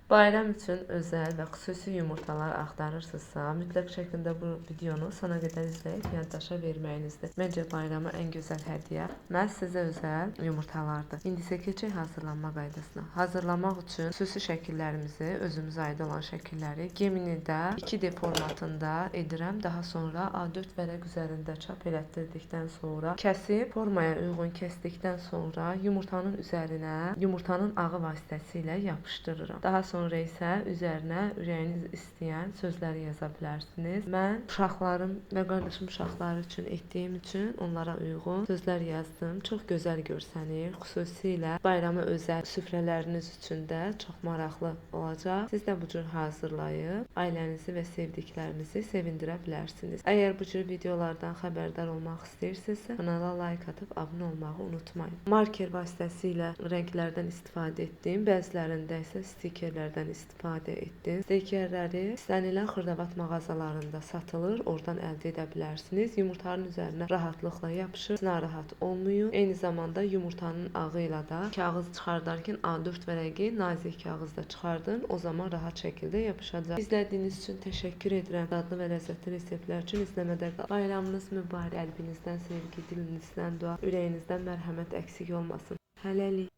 Bayram üçün özəl və xüsusi yumurtalar axtarırsınızsa, mütləq şəkildə bu videonu sona qədər izləyib yaddaşa verməyinizdir. Məncə bayrama ən gözəl hədiyyə məhz sizə özəl yumurtalardır. İndi isə keçək hazırlanma qaydasına. Hazırlamaq üçün xüsusi şəkillərimizi, özümüzə aid olan şəkilləri Gemini-də 2D formatında edirəm. Daha sonra A4 vərəq üzərində çap elətdirdikdən sonra kəsib, formaya uyğun kəsdikdən sonra yumurtanın üzərinə yumurtanın ağı vasitəsilə yapışdırıram. Daha sonra isə üzərinə ürəyiniz istəyən sözləri yaza bilərsiniz. Mən uşaqlarım və qardaşım uşaqları üçün etdiyim üçün onlara uyğun sözlər yazdım. Çox gözəl görsənir. Xüsusilə bayrama özəl süfrələriniz üçün də çox maraqlı olacaq. Siz də bu cür hazırlayıb ailənizi və sevdiklərinizi sevindirə bilərsiniz. Əgər bu cür videolardan xəbərdar olmaq istəyirsinizsə, kanala like atıb abunə olmağı unutmayın. Marker vasitəsilə rənglərdən istifadə etdim. Bəzilərində isə stikerlərdən istifadə etdim. Stikerləri istənilən xırdavat mağazalarında satılır. Oradan əldə edə bilərsiniz. Yumurtanın üzərinə rahatlıqla yapışır. Narahat olmayın. Eyni zamanda yumurtanın ağı ilə də kağız çıxardarkən A4 vərəqi nazik kağızda çıxardın. O zaman rahat şəkildə yapışacaq. İzlədiyiniz üçün təşəkkür edirəm. Dadlı və ləzzətli reseptlər üçün izləmədə qalın. Bayramınız mübarək. Qəlbinizdən sevgi, dilinizdən dua, ürəyinizdən mərhəmət əksik olmasın. Hələlik.